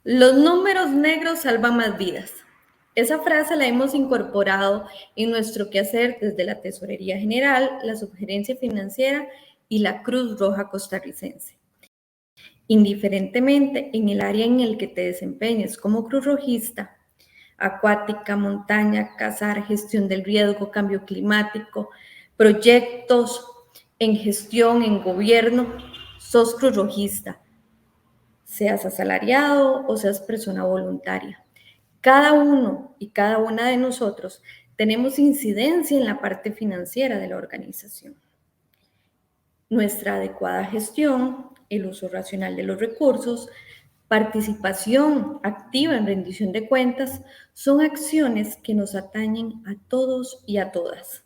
Los números negros salvan más vidas. Esa frase la hemos incorporado en nuestro quehacer desde la Tesorería General, la Subgerencia Financiera y la Cruz Roja Costarricense. Indiferentemente en el área en el que te desempeñes como cruz rojista, acuática, montaña, cazar, gestión del riesgo, cambio climático, proyectos en gestión, en gobierno, sos cruz rojista, seas asalariado o seas persona voluntaria. Cada uno y cada una de nosotros tenemos incidencia en la parte financiera de la organización. Nuestra adecuada gestión, el uso racional de los recursos, participación activa en rendición de cuentas son acciones que nos atañen a todos y a todas,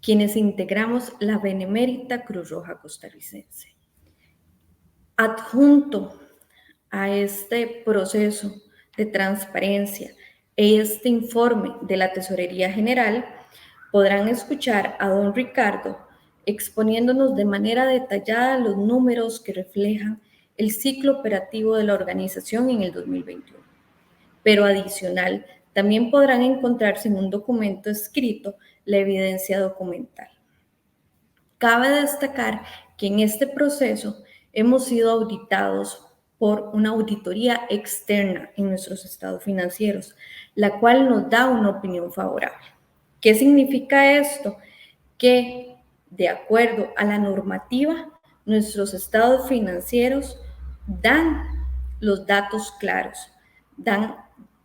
quienes integramos la benemérita Cruz Roja Costarricense. Adjunto a este proceso de transparencia este informe de la Tesorería General, podrán escuchar a don Ricardo exponiéndonos de manera detallada los números que reflejan el ciclo operativo de la organización en el 2021. Pero adicional, también podrán encontrarse en un documento escrito la evidencia documental. Cabe destacar que en este proceso hemos sido auditados por una auditoría externa en nuestros estados financieros, la cual nos da una opinión favorable. ¿Qué significa esto? Que de acuerdo a la normativa, nuestros estados financieros dan los datos claros, dan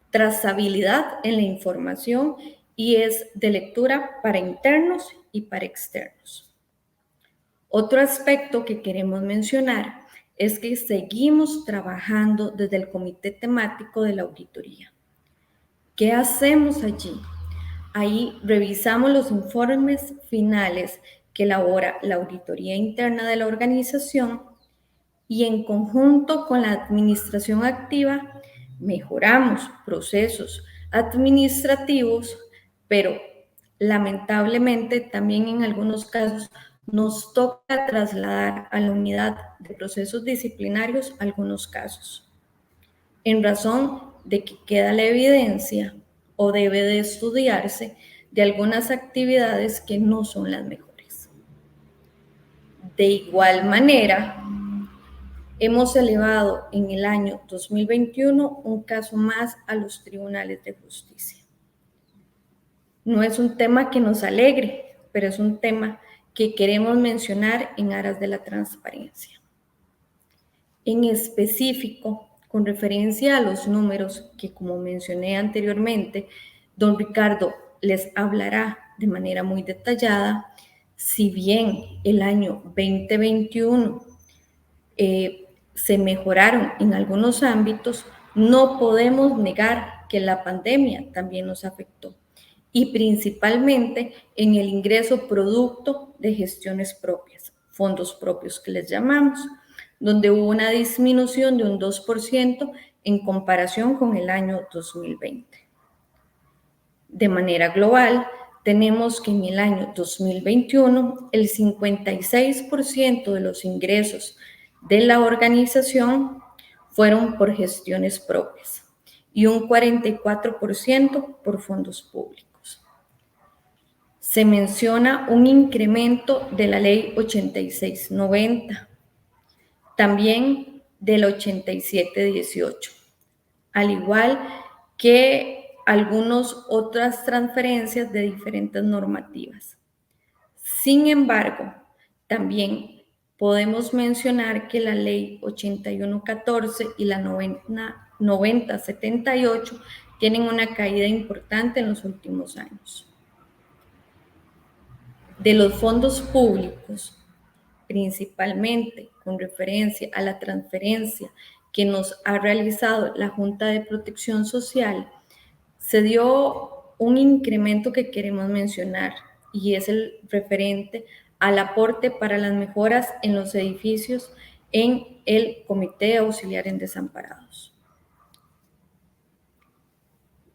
trazabilidad en la información y es de lectura para internos y para externos. Otro aspecto que queremos mencionar es que seguimos trabajando desde el comité temático de la auditoría. ¿Qué hacemos allí? Ahí revisamos los informes finales que elabora la auditoría interna de la organización y en conjunto con la administración activa mejoramos procesos administrativos, pero lamentablemente también en algunos casos nos toca trasladar a la unidad de procesos disciplinarios algunos casos, en razón de que queda la evidencia o debe de estudiarse de algunas actividades que no son las mejores. De igual manera, hemos elevado en el año 2021 un caso más a los tribunales de justicia. No es un tema que nos alegre, pero es un tema que queremos mencionar en aras de la transparencia. En específico, con referencia a los números que, como mencioné anteriormente, don Ricardo les hablará de manera muy detallada, si bien el año 2021 se mejoraron en algunos ámbitos, no podemos negar que la pandemia también nos afectó y principalmente en el ingreso producto de gestiones propias, fondos propios que les llamamos, donde hubo una disminución de un 2% en comparación con el año 2020. De manera global, tenemos que en el año 2021 el 56% de los ingresos de la organización fueron por gestiones propias y un 44% por fondos públicos. Se menciona un incremento de la ley 8690, también de la 8718, al igual que algunas otras transferencias de diferentes normativas. Sin embargo, también podemos mencionar que la ley 8114 y la 9078 tienen una caída importante en los últimos años. De los fondos públicos, principalmente con referencia a la transferencia que nos ha realizado la Junta de Protección Social, se dio un incremento que queremos mencionar y es el referente al aporte para las mejoras en los edificios en el Comité Auxiliar en Desamparados.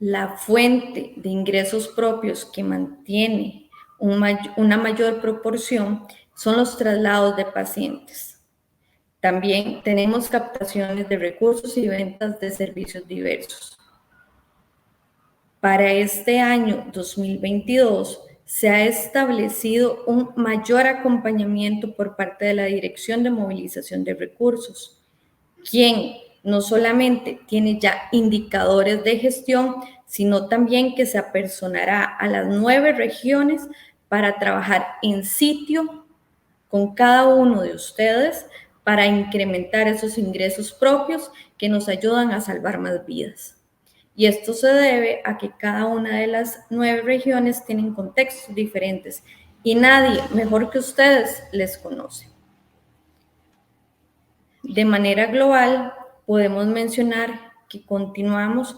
La fuente de ingresos propios que mantiene una mayor proporción son los traslados de pacientes. También tenemos captaciones de recursos y ventas de servicios diversos. Para este año 2022 se ha establecido un mayor acompañamiento por parte de la Dirección de Movilización de Recursos, quien no solamente tiene ya indicadores de gestión, sino también que se apersonará a las 9 regiones para trabajar en sitio con cada uno de ustedes para incrementar esos ingresos propios que nos ayudan a salvar más vidas. Y esto se debe a que cada una de las 9 regiones tienen contextos diferentes y nadie mejor que ustedes les conoce. De manera global, podemos mencionar que continuamos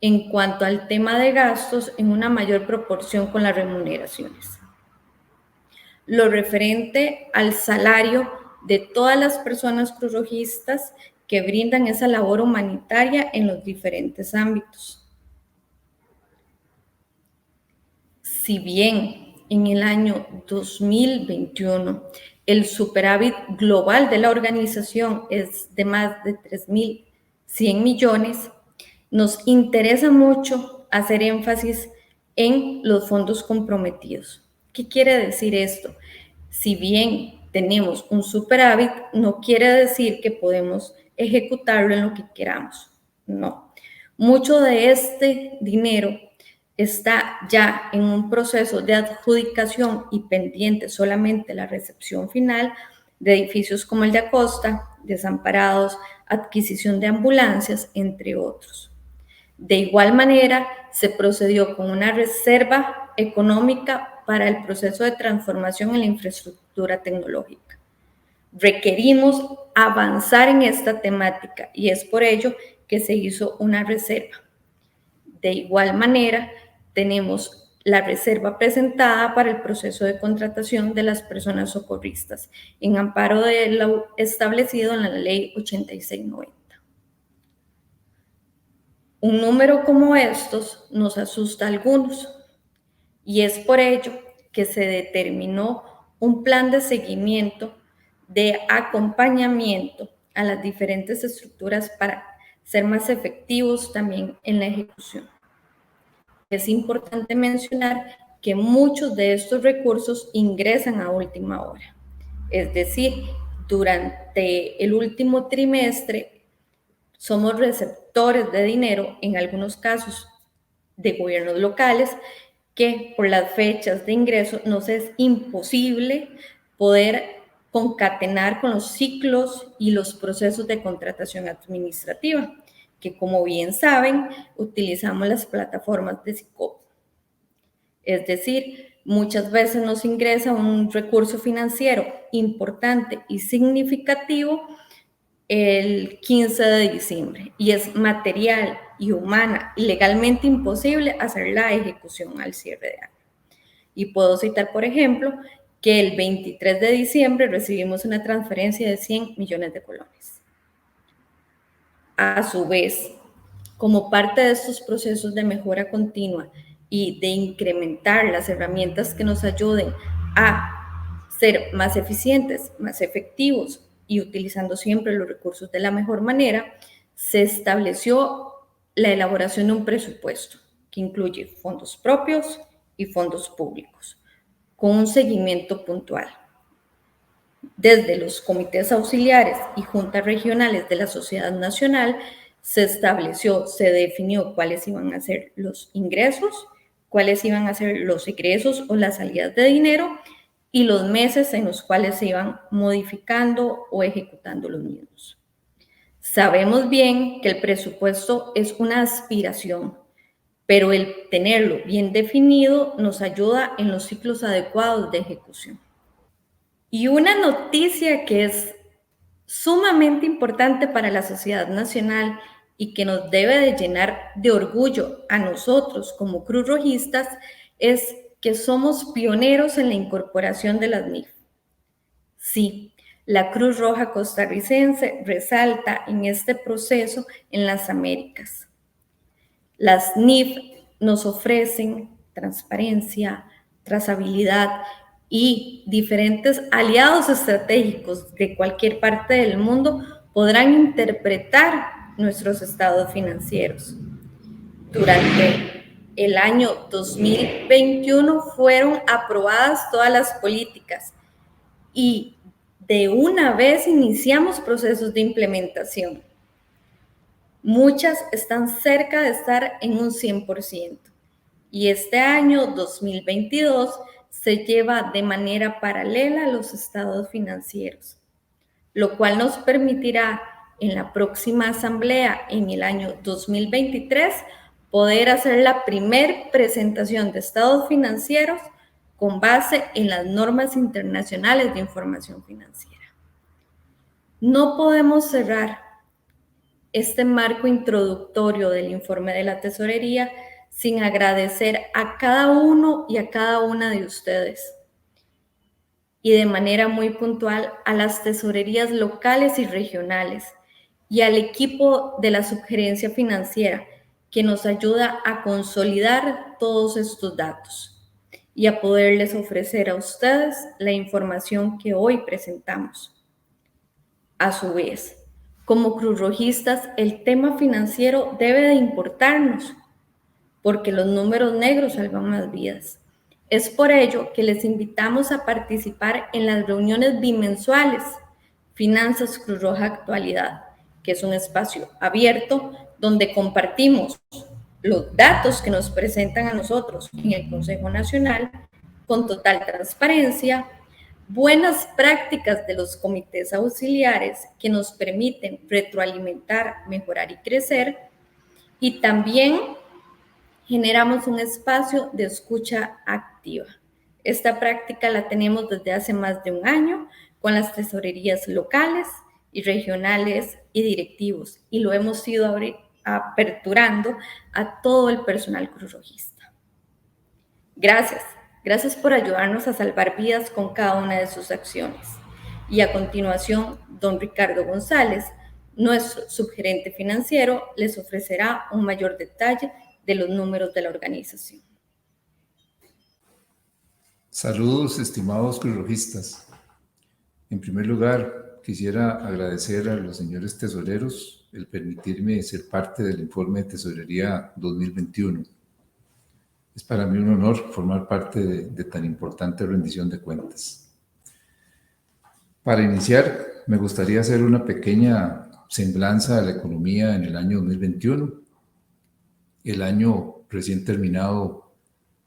en cuanto al tema de gastos en una mayor proporción con las remuneraciones. Lo referente al salario de todas las personas cruzrojistas que brindan esa labor humanitaria en los diferentes ámbitos. Si bien en el año 2021 el superávit global de la organización es de más de 3.100 millones, nos interesa mucho hacer énfasis en los fondos comprometidos. ¿Qué quiere decir esto? Si bien tenemos un superávit, no quiere decir que podemos ejecutarlo en lo que queramos. No. Mucho de este dinero está ya en un proceso de adjudicación y pendiente solamente la recepción final de edificios como el de Acosta, desamparados, adquisición de ambulancias, entre otros. De igual manera, se procedió con una reserva económica para el proceso de transformación en la infraestructura tecnológica. Requerimos avanzar en esta temática y es por ello que se hizo una reserva. De igual manera, tenemos la reserva presentada para el proceso de contratación de las personas socorristas en amparo de lo establecido en la Ley 8690. Un número como estos nos asusta a algunos y es por ello que se determinó un plan de seguimiento de acompañamiento a las diferentes estructuras para ser más efectivos también en la ejecución. Es importante mencionar que muchos de estos recursos ingresan a última hora, es decir, durante el último trimestre somos receptores de dinero, en algunos casos de gobiernos locales, que por las fechas de ingreso nos es imposible poder concatenar con los ciclos y los procesos de contratación administrativa, que como bien saben, utilizamos las plataformas de SICOP. Es decir, muchas veces nos ingresa un recurso financiero importante y significativo el 15 de diciembre y es material y humana y legalmente imposible hacer la ejecución al cierre de año. Y puedo citar, por ejemplo, que el 23 de diciembre recibimos una transferencia de 100 millones de colones. A su vez, como parte de estos procesos de mejora continua y de incrementar las herramientas que nos ayuden a ser más eficientes, más efectivos y utilizando siempre los recursos de la mejor manera, se estableció la elaboración de un presupuesto que incluye fondos propios y fondos públicos, con un seguimiento puntual. Desde los comités auxiliares y juntas regionales de la Sociedad Nacional se estableció, se definió cuáles iban a ser los ingresos, cuáles iban a ser los egresos o las salidas de dinero y los meses en los cuales se iban modificando o ejecutando los mismos. Sabemos bien que el presupuesto es una aspiración, pero el tenerlo bien definido nos ayuda en los ciclos adecuados de ejecución. Y una noticia que es sumamente importante para la sociedad nacional y que nos debe de llenar de orgullo a nosotros como cruzrojistas es que somos pioneros en la incorporación de las NIF. Sí, la Cruz Roja costarricense resalta en este proceso en las Américas. Las NIF nos ofrecen transparencia, trazabilidad y diferentes aliados estratégicos de cualquier parte del mundo podrán interpretar nuestros estados financieros. Durante el año 2021 fueron aprobadas todas las políticas y de una vez iniciamos procesos de implementación. Muchas están cerca de estar en un 100%. Y este año 2022 se lleva de manera paralela los estados financieros, lo cual nos permitirá en la próxima asamblea en el año 2023 poder hacer la primer presentación de estados financieros con base en las normas internacionales de información financiera. No podemos cerrar este marco introductorio del informe de la Tesorería sin agradecer a cada uno y a cada una de ustedes y de manera muy puntual a las tesorerías locales y regionales y al equipo de la Subgerencia Financiera que nos ayuda a consolidar todos estos datos y a poderles ofrecer a ustedes la información que hoy presentamos. A su vez, como cruzrojistas, el tema financiero debe de importarnos, porque los números negros salvan más vidas. Es por ello que les invitamos a participar en las reuniones bimensuales Finanzas Cruz Roja Actualidad, que es un espacio abierto donde compartimos los datos que nos presentan a nosotros en el Consejo Nacional con total transparencia, buenas prácticas de los comités auxiliares que nos permiten retroalimentar, mejorar y crecer, y también generamos un espacio de escucha activa. Esta práctica la tenemos desde hace más de un año con las tesorerías locales y regionales y directivos, y lo hemos ido aperturando a todo el personal cruzrojista. Gracias por ayudarnos a salvar vidas con cada una de sus acciones. Y a continuación, don Ricardo González, nuestro subgerente financiero, les ofrecerá un mayor detalle de los números de la organización. Saludos, estimados cruzrojistas. En primer lugar, quisiera agradecer a los señores tesoreros el permitirme ser parte del informe de Tesorería 2021. Es para mí un honor formar parte de tan importante rendición de cuentas. Para iniciar, me gustaría hacer una pequeña semblanza de la economía en el año 2021. El año recién terminado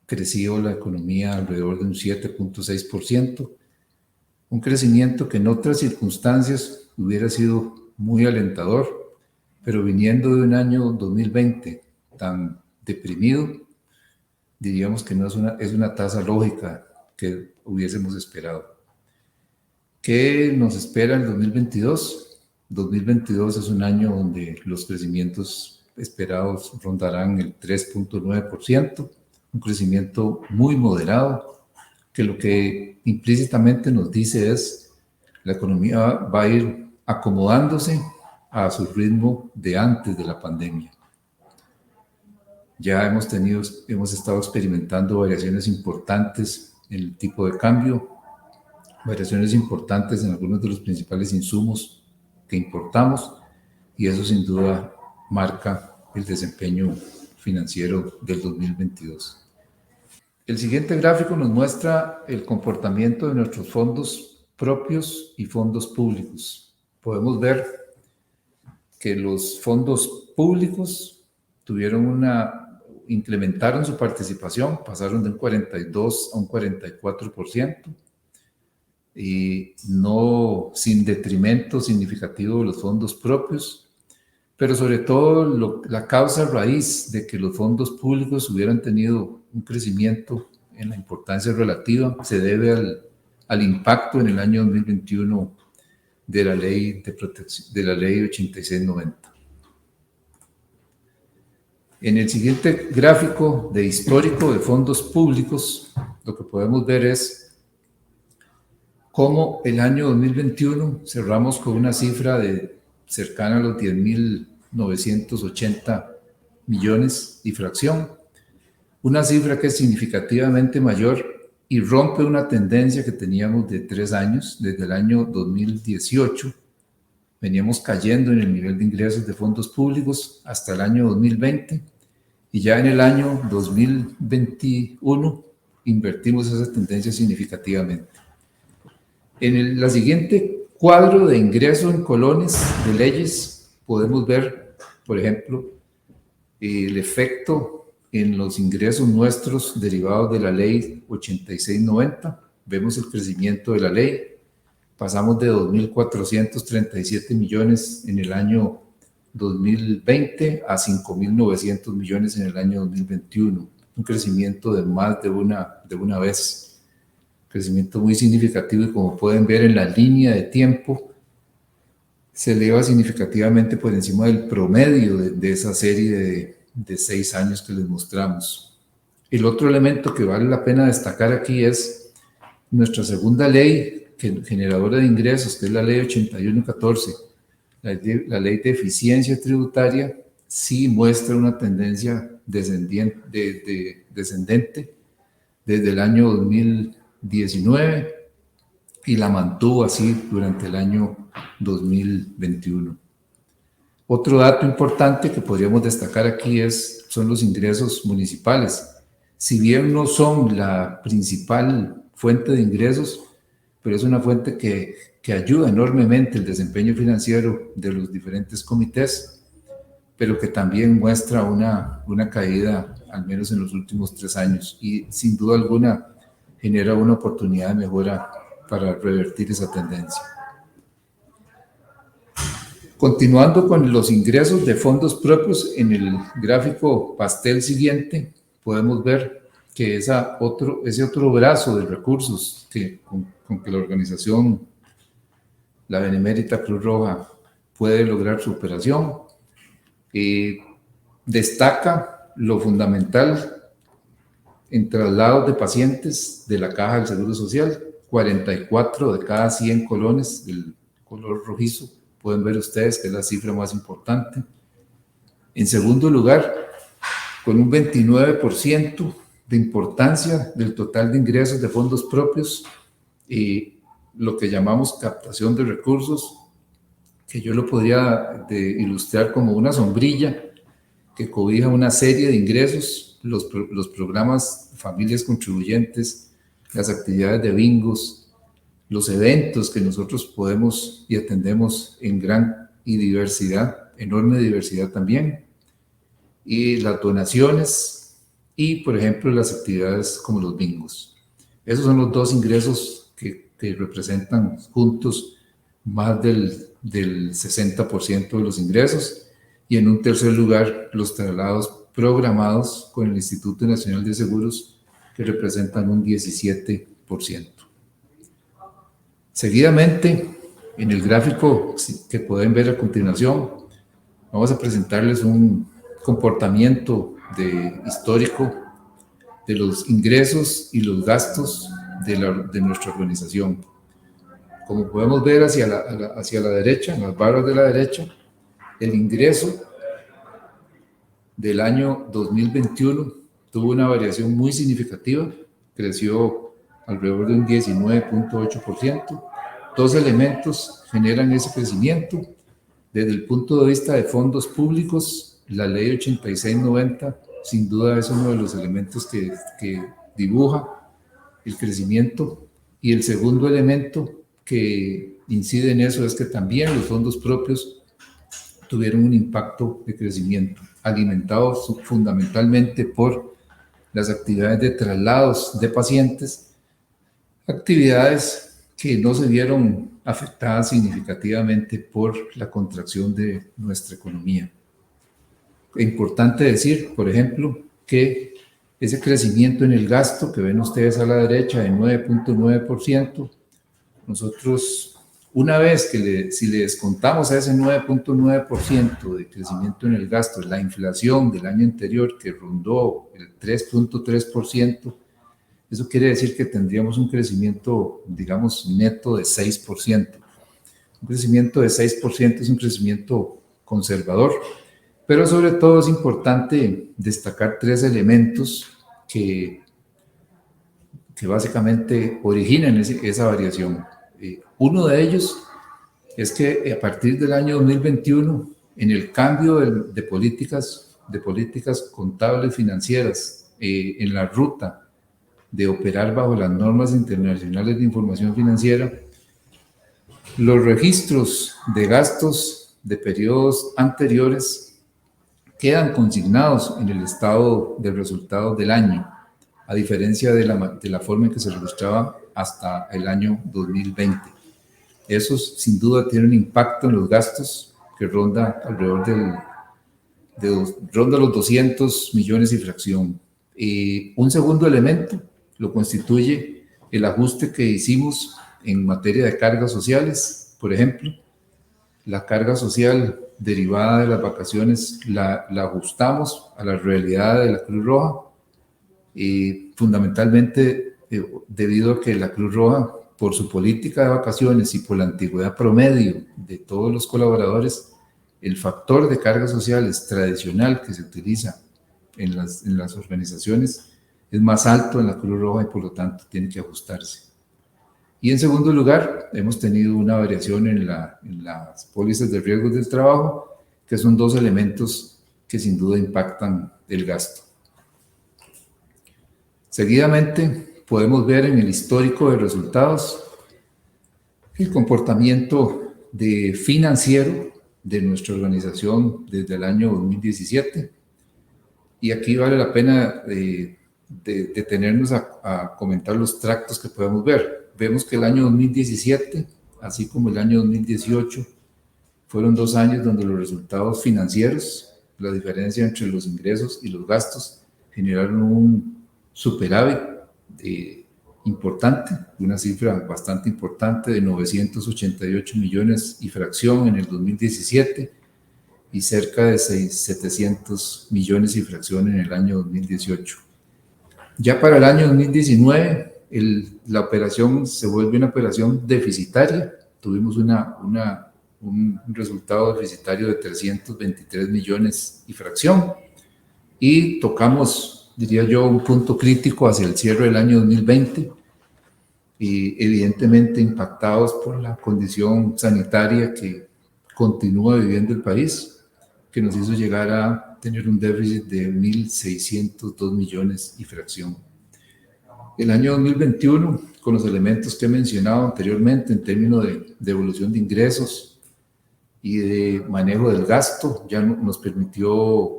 creció la economía alrededor de un 7.6%, un crecimiento que en otras circunstancias hubiera sido muy alentador, pero viniendo de un año 2020 tan deprimido, diríamos que no es una tasa lógica que hubiésemos esperado. ¿Qué nos espera en 2022? 2022 es un año donde los crecimientos esperados rondarán el 3.9%, un crecimiento muy moderado, que lo que implícitamente nos dice es la economía va a ir acomodándose a su ritmo de antes de la pandemia. Ya hemos estado experimentando variaciones importantes en el tipo de cambio, variaciones importantes en algunos de los principales insumos que importamos, y eso sin duda marca el desempeño financiero del 2022. El siguiente gráfico nos muestra el comportamiento de nuestros fondos propios y fondos públicos. Podemos ver que los fondos públicos incrementaron su participación, pasaron de un 42 a un 44%, y no sin detrimento significativo de los fondos propios, pero sobre todo la causa raíz de que los fondos públicos hubieran tenido un crecimiento en la importancia relativa se debe al impacto en el año 2021 de la ley 8690. En el siguiente gráfico de histórico de fondos públicos, lo que podemos ver es cómo el año 2021 cerramos con una cifra de cercana a los 10.980 millones y fracción, una cifra que es significativamente mayor y rompe una tendencia que teníamos de 3 años, desde el año 2018. Veníamos cayendo en el nivel de ingresos de fondos públicos hasta el año 2020 y ya en el año 2021 invertimos esa tendencia significativamente. En la siguiente cuadro de ingreso en colones de leyes podemos ver, por ejemplo, el efecto en los ingresos nuestros derivados de la ley 8690. Vemos el crecimiento de la ley. Pasamos de 2.437 millones en el año 2020 a 5.900 millones en el año 2021. Un crecimiento de más de una vez. Crecimiento muy significativo y como pueden ver en la línea de tiempo, se eleva significativamente por encima del promedio de esa serie de 6 años que les mostramos. El otro elemento que vale la pena destacar aquí es nuestra segunda ley generadora de ingresos, que es la ley 8114, la ley de eficiencia tributaria, sí muestra una tendencia descendente desde el año 2019 y la mantuvo así durante el año 2021. Otro dato importante que podríamos destacar aquí son los ingresos municipales. Si bien no son la principal fuente de ingresos, pero es una fuente que ayuda enormemente el desempeño financiero de los diferentes comités, pero que también muestra una caída, al menos en los últimos 3 años, y sin duda alguna genera una oportunidad de mejora para revertir esa tendencia. Continuando con los ingresos de fondos propios, en el gráfico pastel siguiente podemos ver que ese otro brazo de recursos con que la organización, la Benemérita Cruz Roja, puede lograr su operación, destaca lo fundamental en traslados de pacientes de la Caja del Seguro Social. 44 de cada 100 colones del color rojizo, pueden ver ustedes que es la cifra más importante. En segundo lugar, con un 29% de importancia del total de ingresos de fondos propios, lo que llamamos captación de recursos, que yo lo podría ilustrar como una sombrilla que cobija una serie de ingresos, los programas Familias Contribuyentes, las actividades de bingos, los eventos que nosotros podemos y atendemos en gran y enorme diversidad también, y las donaciones y, por ejemplo, las actividades como los bingos. Esos son los 2 ingresos que representan juntos más del 60% de los ingresos, y en un tercer lugar los traslados programados con el Instituto Nacional de Seguros, que representan un 17%. Seguidamente, en el gráfico que pueden ver a continuación, vamos a presentarles un comportamiento histórico de los ingresos y los gastos de nuestra organización. Como podemos ver hacia la derecha, en las barras de la derecha, el ingreso del año 2021 tuvo una variación muy significativa, creció alrededor de un 19.8%. 2 elementos generan ese crecimiento. Desde el punto de vista de fondos públicos, la ley 8690 sin duda es uno de los elementos que dibuja el crecimiento, y el segundo elemento que incide en eso es que también los fondos propios tuvieron un impacto de crecimiento, alimentados fundamentalmente por las actividades de traslados de pacientes, actividades que no se vieron afectadas significativamente por la contracción de nuestra economía. Es importante decir, por ejemplo, que ese crecimiento en el gasto que ven ustedes a la derecha de 9.9%, nosotros, una vez si le descontamos a ese 9.9% de crecimiento en el gasto la inflación del año anterior, que rondó el 3.3%, eso quiere decir que tendríamos un crecimiento, digamos, neto de 6%. Un crecimiento de 6% es un crecimiento conservador, pero sobre todo es importante destacar 3 elementos que que básicamente originan esa variación. Uno de ellos es que a partir del año 2021, en el cambio de políticas contables financieras en la ruta de operar bajo las normas internacionales de información financiera, los registros de gastos de periodos anteriores quedan consignados en el estado de resultados del año, a diferencia de la forma en que se registraba hasta el año 2020. Eso sin duda tiene un impacto en los gastos que ronda alrededor ronda los 200 millones y fracción. Un segundo elemento lo constituye el ajuste que hicimos en materia de cargas sociales. Por ejemplo, la carga social derivada de las vacaciones la ajustamos a la realidad de la Cruz Roja, fundamentalmente debido a que la Cruz Roja, por su política de vacaciones y por la antigüedad promedio de todos los colaboradores, el factor de cargas sociales tradicional que se utiliza en las organizaciones es más alto en la Cruz Roja y por lo tanto tiene que ajustarse. Y en segundo lugar, hemos tenido una variación en las pólizas de riesgos del trabajo, que son dos elementos que sin duda impactan el gasto. Seguidamente, podemos ver en el histórico de resultados el comportamiento financiero de nuestra organización desde el año 2017. Y aquí vale la pena detenernos a comentar los tractos que podemos ver. Vemos que el año 2017, así como el año 2018, fueron 2 años donde los resultados financieros, la diferencia entre los ingresos y los gastos, generaron un superávit importante, una cifra bastante importante de 988 millones y fracción en el 2017 y cerca de 700 millones y fracción en el año 2018. Ya para el año 2019, la operación se vuelve una operación deficitaria. Tuvimos un resultado deficitario de 323 millones y fracción y tocamos, diría yo, un punto crítico hacia el cierre del año 2020 y evidentemente impactados por la condición sanitaria que continúa viviendo el país, que nos hizo llegar a tener un déficit de 1.602 millones y fracción. El año 2021, con los elementos que he mencionado anteriormente en términos de evolución de ingresos y de manejo del gasto, ya nos permitió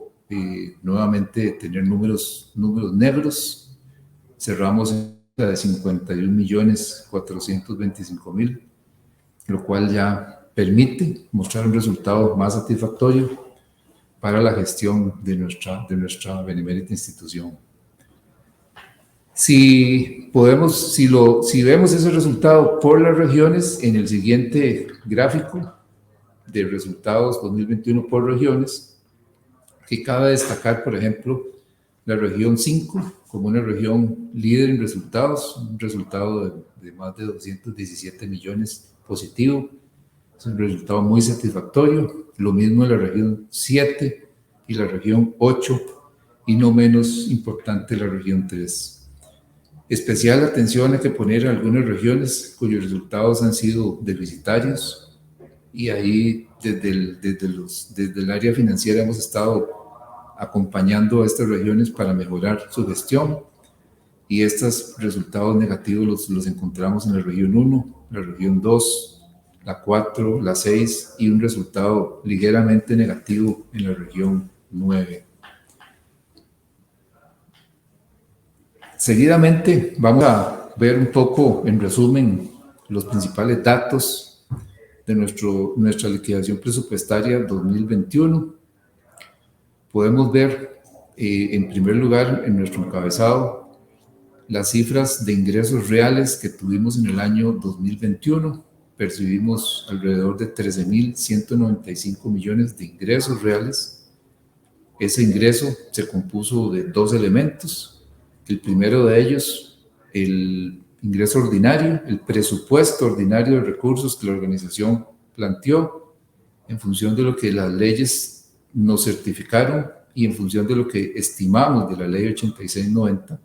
nuevamente tener números negros. Cerramos de 51.425.000, lo cual ya permite mostrar un resultado más satisfactorio para la gestión de nuestra benemérita institución. Si vemos ese resultado por las regiones, en el siguiente gráfico de resultados 2021 por regiones, que cabe destacar, por ejemplo, la región 5 como una región líder en resultados, un resultado de más de 217 millones positivo. Es un resultado muy satisfactorio. Lo mismo en la región 7 y la región 8, y no menos importante la región 3. Especial atención hay que poner a algunas regiones cuyos resultados han sido deficitarios, y ahí desde el área financiera hemos estado acompañando a estas regiones para mejorar su gestión, y estos resultados negativos los encontramos en la región 1, la región 2, la 4, la 6 y un resultado ligeramente negativo en la región 9. Seguidamente vamos a ver un poco, en resumen, los principales datos de nuestra liquidación presupuestaria 2021. Podemos ver, en primer lugar, en nuestro encabezado, las cifras de ingresos reales que tuvimos en el año 2021. Percibimos alrededor de 13.195 millones de ingresos reales. Ese ingreso se compuso de 2 elementos. El primero de ellos, el ingreso ordinario, el presupuesto ordinario de recursos que la organización planteó en función de lo que las leyes nos certificaron y en función de lo que estimamos de la ley 8690.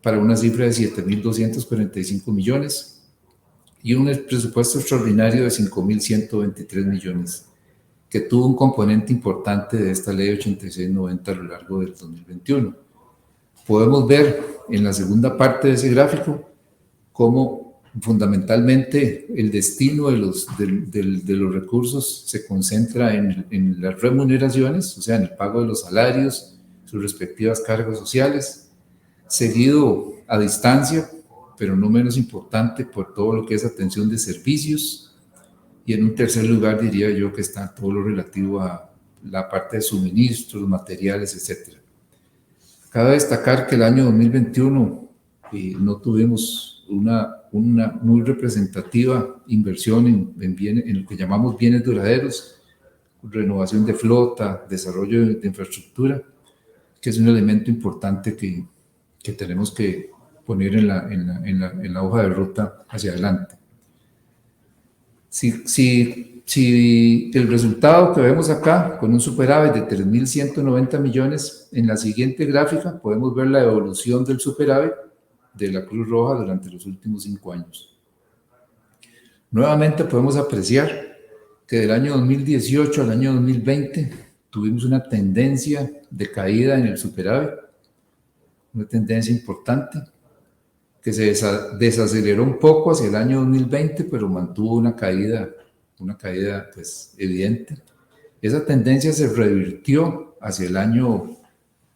para una cifra de 7.245 millones y un presupuesto extraordinario de 5.123 millones, que tuvo un componente importante de esta ley 8690 a lo largo del 2021. Podemos ver en la segunda parte de ese gráfico cómo fundamentalmente el destino de los recursos se concentra en las remuneraciones, o sea, en el pago de los salarios, sus respectivas cargas sociales, seguido a distancia, pero no menos importante, por todo lo que es atención de servicios, y en un tercer lugar diría yo que está todo lo relativo a la parte de suministros, materiales, etc. Cabe destacar que el año 2021 no tuvimos una muy representativa inversión en lo que llamamos bienes duraderos, renovación de flota, desarrollo de infraestructura, que es un elemento importante que tenemos que poner en la hoja de ruta hacia adelante. Si el resultado que vemos acá, con un superávit de 3.190 millones, en la siguiente gráfica podemos ver la evolución del superávit de la Cruz Roja durante los últimos 5 años. Nuevamente podemos apreciar que del año 2018 al año 2020 tuvimos una tendencia de caída en el superávit, una tendencia importante, que se desaceleró un poco hacia el año 2020, pero mantuvo una caída pues, evidente. Esa tendencia se revirtió hacia el año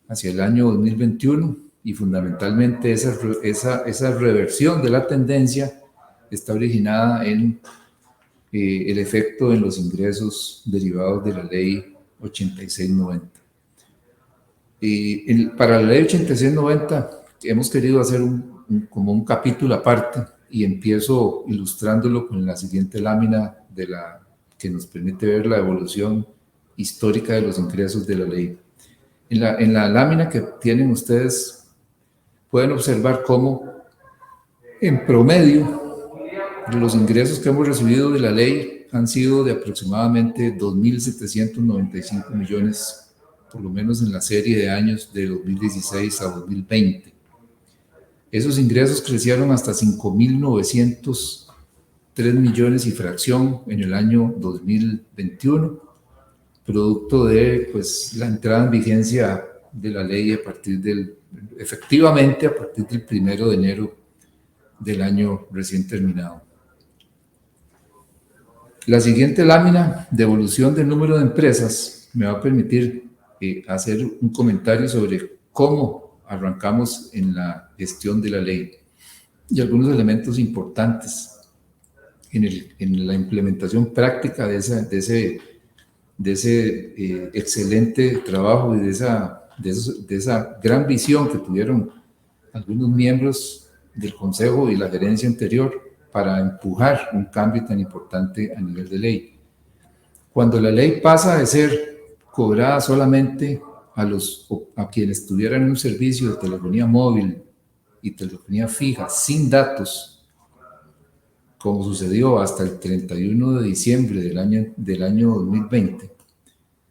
2021 y fundamentalmente esa reversión de la tendencia está originada en el efecto en los ingresos derivados de la ley 8690. Para la ley 8690 hemos querido hacer como un capítulo aparte y empiezo ilustrándolo con la siguiente lámina que nos permite ver la evolución histórica de los ingresos de la ley. En la lámina que tienen ustedes pueden observar cómo en promedio los ingresos que hemos recibido de la ley han sido de aproximadamente 2.795 millones, por lo menos en la serie de años de 2016 a 2020. Esos ingresos crecieron hasta 5.903 millones y fracción en el año 2021, producto de pues, la entrada en vigencia de la ley efectivamente a partir del 1 de enero del año recién terminado. La siguiente lámina de evolución del número de empresas me va a permitir hacer un comentario sobre cómo arrancamos en la gestión de la ley y algunos elementos importantes en la implementación práctica de ese excelente trabajo y de esa gran visión que tuvieron algunos miembros del Consejo y la gerencia anterior para empujar un cambio tan importante a nivel de ley. Cuando la ley pasa de ser cobrada solamente a quienes tuvieran un servicio de telefonía móvil y telefonía fija sin datos, como sucedió hasta el 31 de diciembre del año 2020,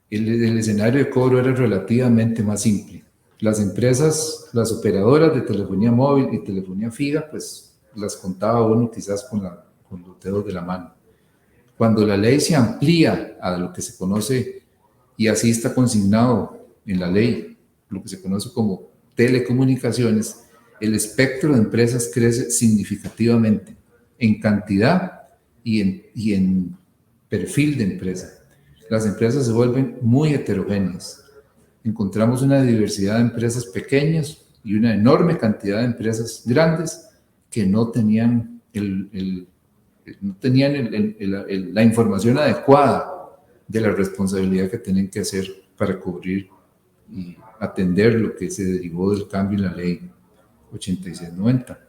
el escenario de cobro era relativamente más simple. Las empresas, las operadoras de telefonía móvil y telefonía fija, pues las contaba uno quizás con los dedos de la mano. Cuando la ley se amplía a lo que se conoce, y así está consignado en la ley, lo que se conoce como telecomunicaciones, el espectro de empresas crece significativamente en cantidad y en perfil de empresa. Las empresas se vuelven muy heterogéneas. Encontramos una diversidad de empresas pequeñas y una enorme cantidad de empresas grandes que no tenían la información adecuada de la responsabilidad que tienen que hacer para cubrir y atender lo que se derivó del cambio en la ley 8690.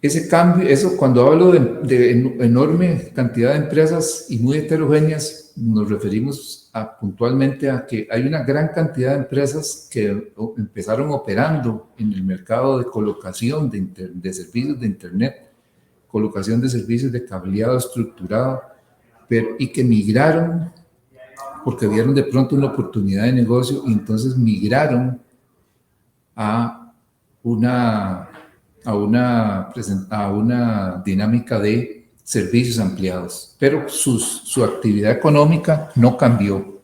Ese cambio, cuando hablo de enorme cantidad de empresas y muy heterogéneas, nos referimos puntualmente a que hay una gran cantidad de empresas que empezaron operando en el mercado de colocación de servicios de Internet, colocación de servicios de cableado estructurado, y que migraron porque vieron de pronto una oportunidad de negocio y entonces migraron a una, a una dinámica de servicios ampliados, pero su actividad económica no cambió.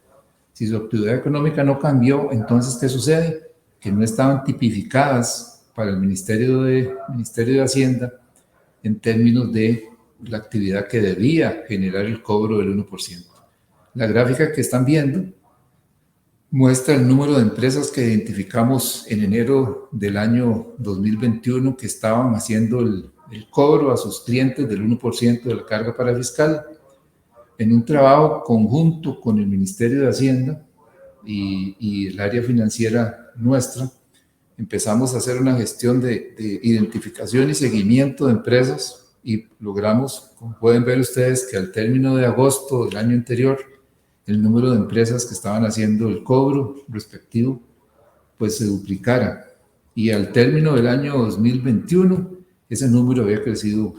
Si su actividad económica no cambió, entonces, ¿qué sucede? Que no estaban tipificadas para el Ministerio de Hacienda en términos de la actividad que debía generar el cobro del 1%. La gráfica que están viendo muestra el número de empresas que identificamos en enero del año 2021 que estaban haciendo el cobro a sus clientes del 1% de la carga parafiscal. En un trabajo conjunto con el Ministerio de Hacienda y el área financiera nuestra, empezamos a hacer una gestión de identificación y seguimiento de empresas y logramos, como pueden ver ustedes, que al término de agosto del año anterior, el número de empresas que estaban haciendo el cobro respectivo, pues se duplicara. Y al término del año 2021, ese número había crecido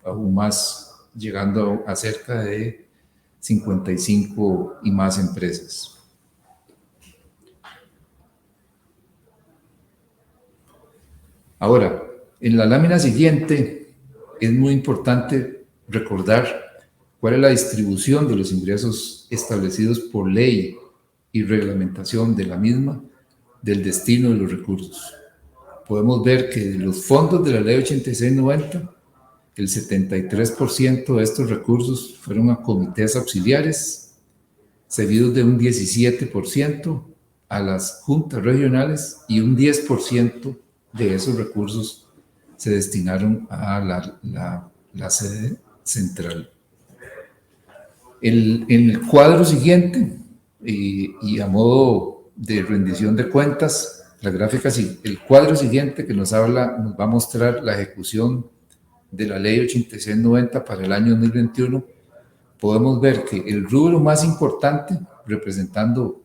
aún más, llegando a cerca de 55 y más empresas. Ahora, en la lámina siguiente es muy importante recordar cuál es la distribución de los ingresos establecidos por ley y reglamentación de la misma del destino de los recursos. Podemos ver que de los fondos de la ley 8690, el 73% de estos recursos fueron a comités auxiliares, seguidos de un 17% a las juntas regionales y un 10% de esos recursos se destinaron a la sede central. En el cuadro siguiente, y a modo de rendición de cuentas, la gráfica, el cuadro siguiente que nos va a mostrar la ejecución de la ley 8690 para el año 2021, podemos ver que el rubro más importante, representando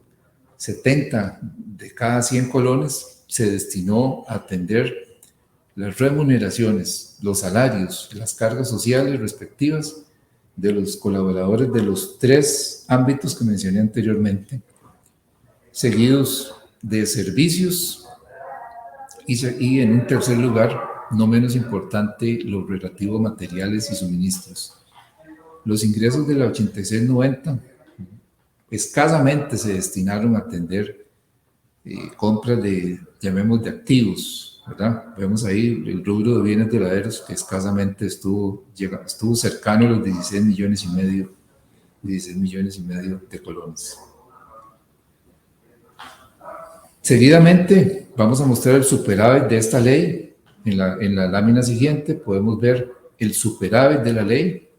70 de cada 100 colones, se destinó a atender las remuneraciones, los salarios, las cargas sociales respectivas de los colaboradores de los 3 ámbitos que mencioné anteriormente, seguidos de servicios y en un tercer lugar, no menos importante, los relativos materiales y suministros. Los ingresos de la 8690 escasamente se destinaron a atender compras de, llamemos, de activos, ¿verdad? Vemos ahí el rubro de bienes duraderos que escasamente estuvo cercano a los 16 millones y medio de colones. Seguidamente vamos a mostrar el superávit de esta ley. En la lámina siguiente podemos ver el superávit de la ley.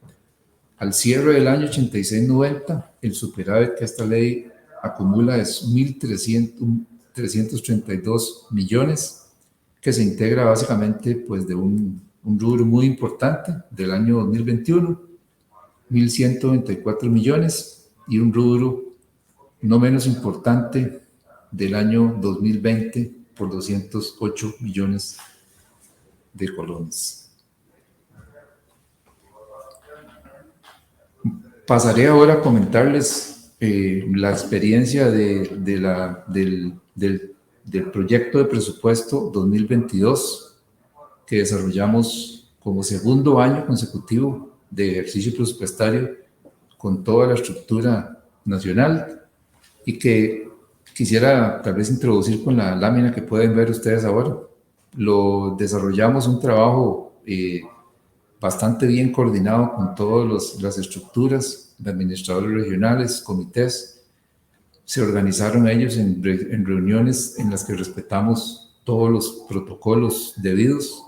Al cierre del año 8690, el superávit que esta ley acumula es 1.332 millones, que se integra básicamente pues, de un rubro muy importante del año 2021, 1.124 millones, y un rubro no menos importante del año 2020 por 208 millones de colones. Pasaré ahora a comentarles la experiencia del proyecto de presupuesto 2022 que desarrollamos como segundo año consecutivo de ejercicio presupuestario con toda la estructura nacional y que quisiera tal vez introducir con la lámina que pueden ver ustedes ahora. Lo desarrollamos un trabajo bastante bien coordinado con todas las estructuras de administradores regionales, comités. Se organizaron ellos en reuniones en las que respetamos todos los protocolos debidos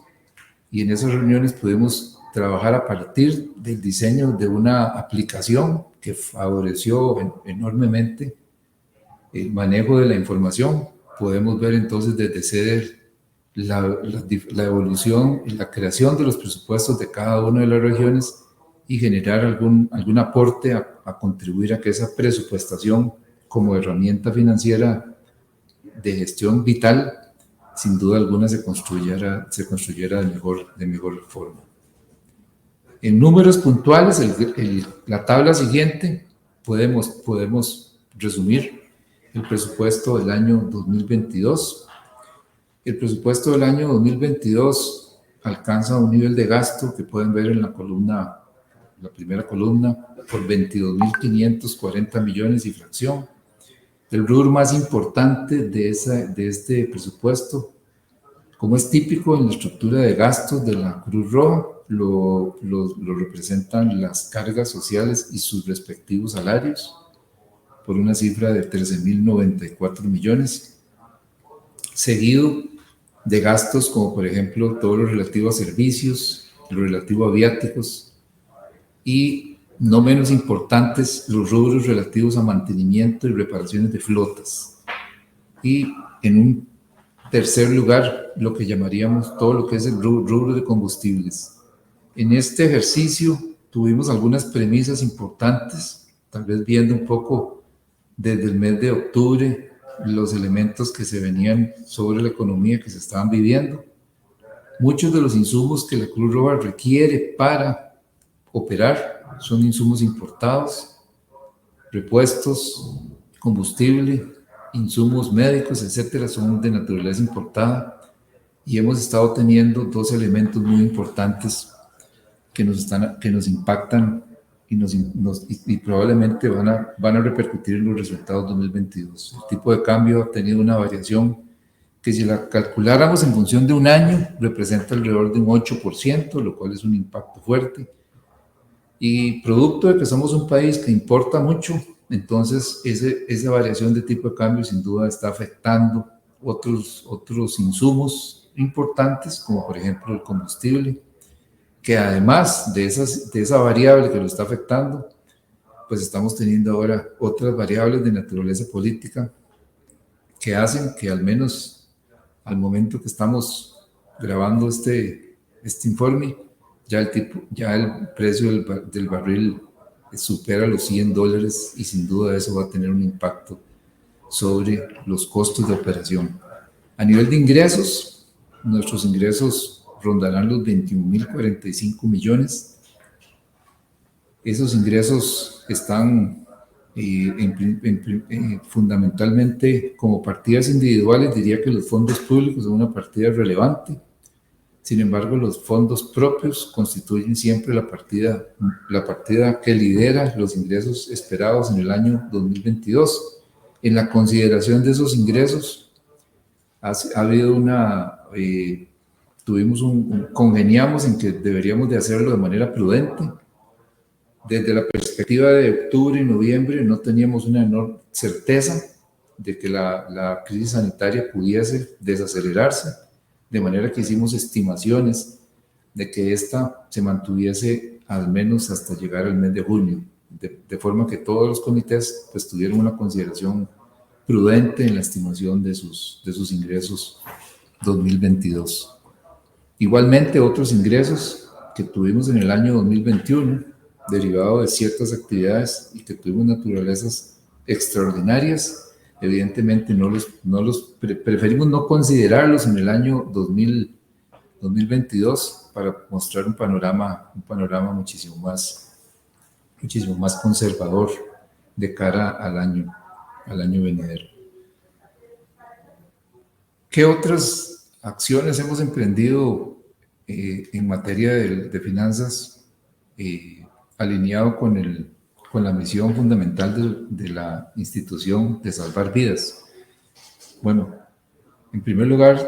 y en esas reuniones pudimos trabajar a partir del diseño de una aplicación que favoreció enormemente el manejo de la información. Podemos ver entonces desde CEDER la evolución y la creación de los presupuestos de cada una de las regiones y generar algún aporte a contribuir a que esa presupuestación como herramienta financiera de gestión vital, sin duda alguna se construyera de mejor forma. En números puntuales, la tabla siguiente, podemos resumir el presupuesto del año 2022. El presupuesto del año 2022 alcanza un nivel de gasto que pueden ver en la columna, la primera columna, por 22.540 millones y fracción. El rubro más importante de este presupuesto, como es típico en la estructura de gastos de la Cruz Roja, lo representan las cargas sociales y sus respectivos salarios, por una cifra de 13.094 millones, seguido de gastos como por ejemplo todo lo relativo a servicios, lo relativo a viáticos y no menos importantes los rubros relativos a mantenimiento y reparaciones de flotas. Y en un tercer lugar, lo que llamaríamos todo lo que es el rubro de combustibles. En este ejercicio tuvimos algunas premisas importantes, tal vez viendo un poco desde el mes de octubre los elementos que se venían sobre la economía que se estaban viviendo. Muchos de los insumos que la Cruz Roja requiere para operar son insumos importados, repuestos, combustible, insumos médicos, etcétera, son de naturaleza importada, y hemos estado teniendo dos elementos muy importantes que nos impactan y probablemente van a repercutir en los resultados 2022. El tipo de cambio ha tenido una variación que, si la calculáramos en función de un año, representa alrededor de un 8%, lo cual es un impacto fuerte. Y producto de que somos un país que importa mucho, entonces esa variación de tipo de cambio sin duda está afectando otros insumos importantes, como por ejemplo el combustible, que además de esa variable que lo está afectando, pues estamos teniendo ahora otras variables de naturaleza política que hacen que, al menos al momento que estamos grabando este informe, ya el precio del barril supera los $100, y sin duda eso va a tener un impacto sobre los costos de operación. A nivel de ingresos, nuestros ingresos rondarán los 21.045 millones. Esos ingresos están fundamentalmente como partidas individuales. Diría que los fondos públicos son una partida relevante. Sin embargo, los fondos propios constituyen siempre la partida que lidera los ingresos esperados en el año 2022. En la consideración de esos ingresos, ha habido congeniamos en que deberíamos de hacerlo de manera prudente. Desde la perspectiva de octubre y noviembre no teníamos una enorme certeza de que la crisis sanitaria pudiese desacelerarse, de manera que hicimos estimaciones de que esta se mantuviese al menos hasta llegar al mes de junio, de forma que todos los comités pues tuvieron una consideración prudente en la estimación de sus ingresos 2022. Igualmente, otros ingresos que tuvimos en el año 2021, derivado de ciertas actividades y que tuvimos naturalezas extraordinarias, evidentemente preferimos no considerarlos en el año 2022 para mostrar un panorama muchísimo más conservador de cara al año venidero. ¿Qué otras acciones hemos emprendido en materia de finanzas, alineado con la misión fundamental de la institución de salvar vidas? Bueno, en primer lugar,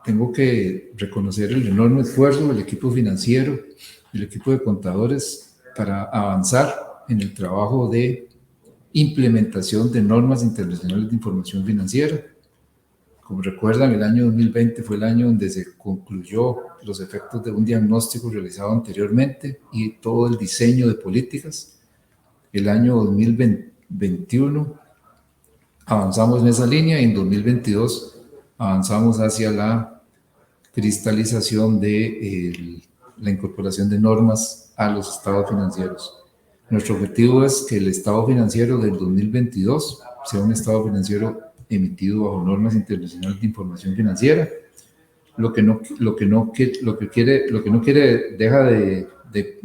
tengo que reconocer el enorme esfuerzo del equipo financiero, del equipo de contadores, para avanzar en el trabajo de implementación de normas internacionales de información financiera. Como recuerdan, el año 2020 fue el año donde se concluyó los efectos de un diagnóstico realizado anteriormente y todo el diseño de políticas. El año 2021 avanzamos en esa línea, y en 2022 avanzamos hacia la cristalización de la incorporación de normas a los estados financieros. Nuestro objetivo es que el estado financiero del 2022 sea un estado financiero emitido bajo normas internacionales de información financiera, lo que no deja de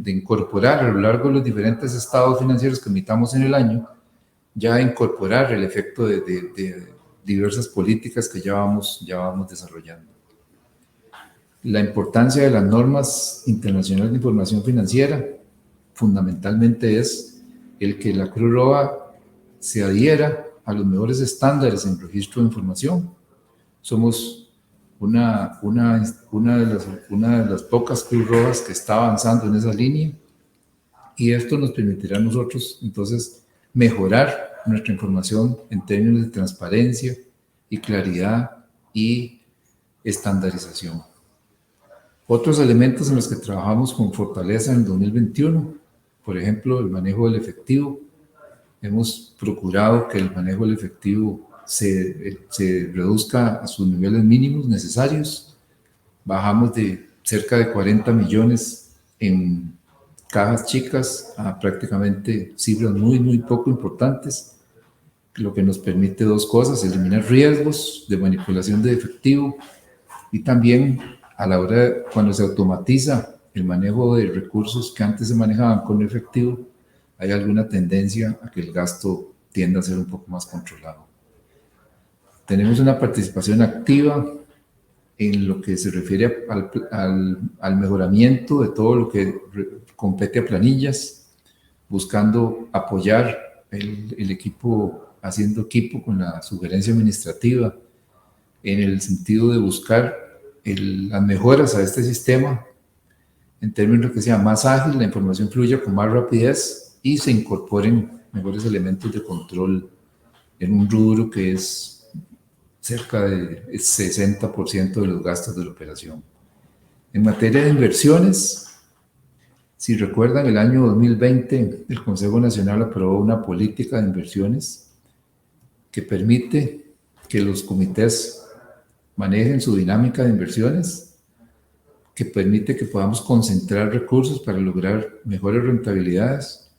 incorporar a lo largo de los diferentes estados financieros que emitamos en el año, ya incorporar el efecto de diversas políticas que ya vamos desarrollando. La importancia de las normas internacionales de información financiera fundamentalmente es el que la Cruz Roja se adhiera a los mejores estándares en registro de información. Somos una de las pocas Cruz Rojas que está avanzando en esa línea, y esto nos permitirá a nosotros entonces mejorar nuestra información en términos de transparencia y claridad y estandarización. Otros elementos en los que trabajamos con fortaleza en el 2021, por ejemplo, el manejo del efectivo. Hemos procurado que el manejo del efectivo se reduzca a sus niveles mínimos necesarios. Bajamos de cerca de 40 millones en cajas chicas a prácticamente cifras muy poco importantes, lo que nos permite dos cosas: eliminar riesgos de manipulación de efectivo, y también a la hora de, cuando se automatiza el manejo de recursos que antes se manejaban con efectivo, hay alguna tendencia a que el gasto tienda a ser un poco más controlado. Tenemos una participación activa en lo que se refiere al mejoramiento de todo lo que compete a planillas, buscando apoyar el equipo, haciendo equipo con la sugerencia administrativa, en el sentido de buscar las mejoras a este sistema en términos de que sea más ágil, la información fluya con más rapidez y se incorporen mejores elementos de control en un rubro que es cerca del 60% de los gastos de la operación. En materia de inversiones, si recuerdan, el año 2020 el Consejo Nacional aprobó una política de inversiones que permite que los comités manejen su dinámica de inversiones, que permite que podamos concentrar recursos para lograr mejores rentabilidades.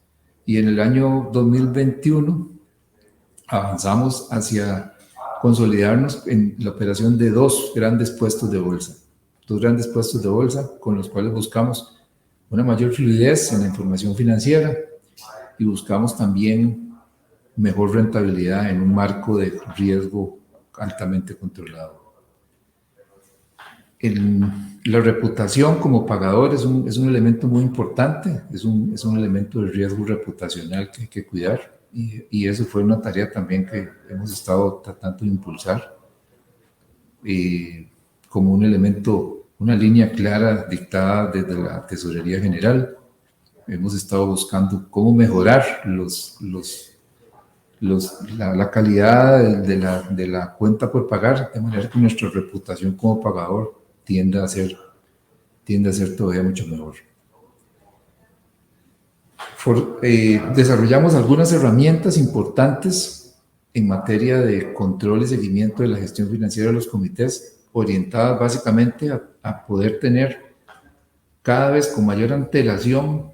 Y en el año 2021 avanzamos hacia consolidarnos en la operación de dos grandes puestos de bolsa con los cuales buscamos una mayor fluidez en la información financiera y buscamos también mejor rentabilidad en un marco de riesgo altamente controlado. La reputación como pagador es un elemento muy importante, es un elemento de riesgo reputacional que hay que cuidar, y eso fue una tarea también que hemos estado tratando de impulsar como un elemento, una línea clara dictada desde la Tesorería General. Hemos estado buscando cómo mejorar la calidad de la cuenta por pagar, de manera que nuestra reputación como pagador tiende a ser todavía mucho mejor. Desarrollamos algunas herramientas importantes en materia de control y seguimiento de la gestión financiera de los comités, orientadas básicamente a poder tener cada vez con mayor antelación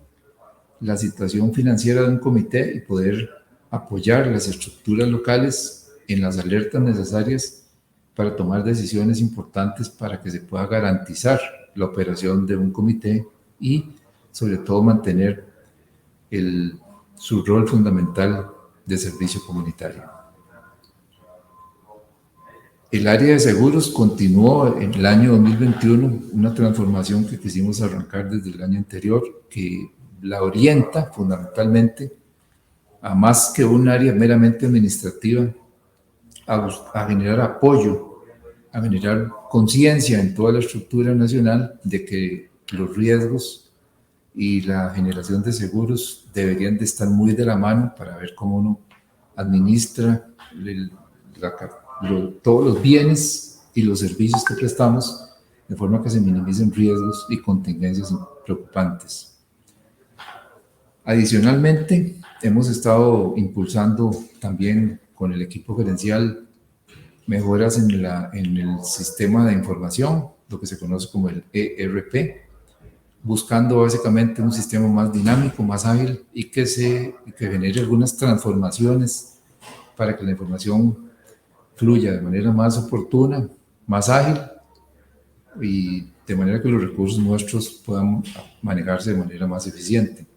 la situación financiera de un comité y poder apoyar las estructuras locales en las alertas necesarias para tomar decisiones importantes para que se pueda garantizar la operación de un comité y, sobre todo, mantener su rol fundamental de servicio comunitario. El área de seguros continuó en el año 2021, una transformación que quisimos arrancar desde el año anterior, que la orienta fundamentalmente a más que un área meramente administrativa, a generar apoyo, a generar conciencia en toda la estructura nacional de que los riesgos y la generación de seguros deberían de estar muy de la mano para ver cómo uno administra todos los bienes y los servicios que prestamos, de forma que se minimicen riesgos y contingencias preocupantes. Adicionalmente, hemos estado impulsando también con el equipo gerencial mejoras en el sistema de información, lo que se conoce como el ERP, buscando básicamente un sistema más dinámico, más ágil y que genere algunas transformaciones para que la información fluya de manera más oportuna, más ágil, y de manera que los recursos nuestros puedan manejarse de manera más eficiente.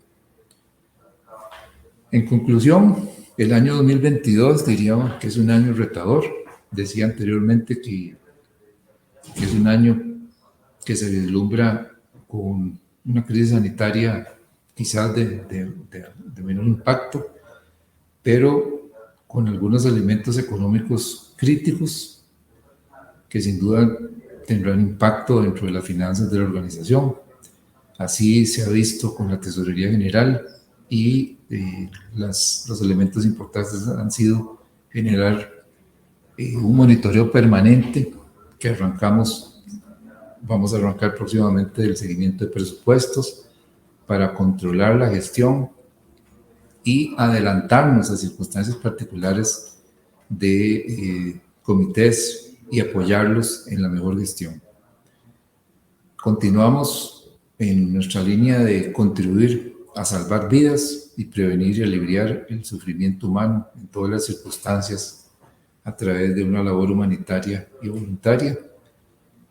En conclusión, el año 2022 diríamos que es un año retador, decía anteriormente que es un año que se vislumbra con una crisis sanitaria quizás de menor impacto, pero con algunos elementos económicos críticos que sin duda tendrán impacto dentro de las finanzas de la organización. Así se ha visto con la Tesorería General y los elementos importantes han sido generar un monitoreo permanente que vamos a arrancar próximamente el seguimiento de presupuestos para controlar la gestión y adelantarnos a circunstancias particulares de comités y apoyarlos en la mejor gestión. Continuamos en nuestra línea de contribuir a salvar vidas y prevenir y aliviar el sufrimiento humano en todas las circunstancias a través de una labor humanitaria y voluntaria.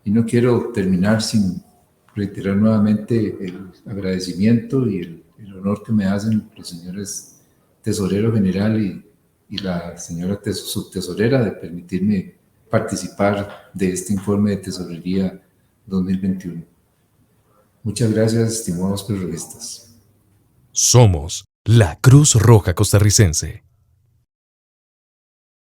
Y no quiero terminar sin reiterar nuevamente el agradecimiento y el honor que me hacen los señores tesorero general y la señora subtesorera de permitirme participar de este informe de tesorería 2021. Muchas gracias, estimados periodistas. Somos la Cruz Roja Costarricense.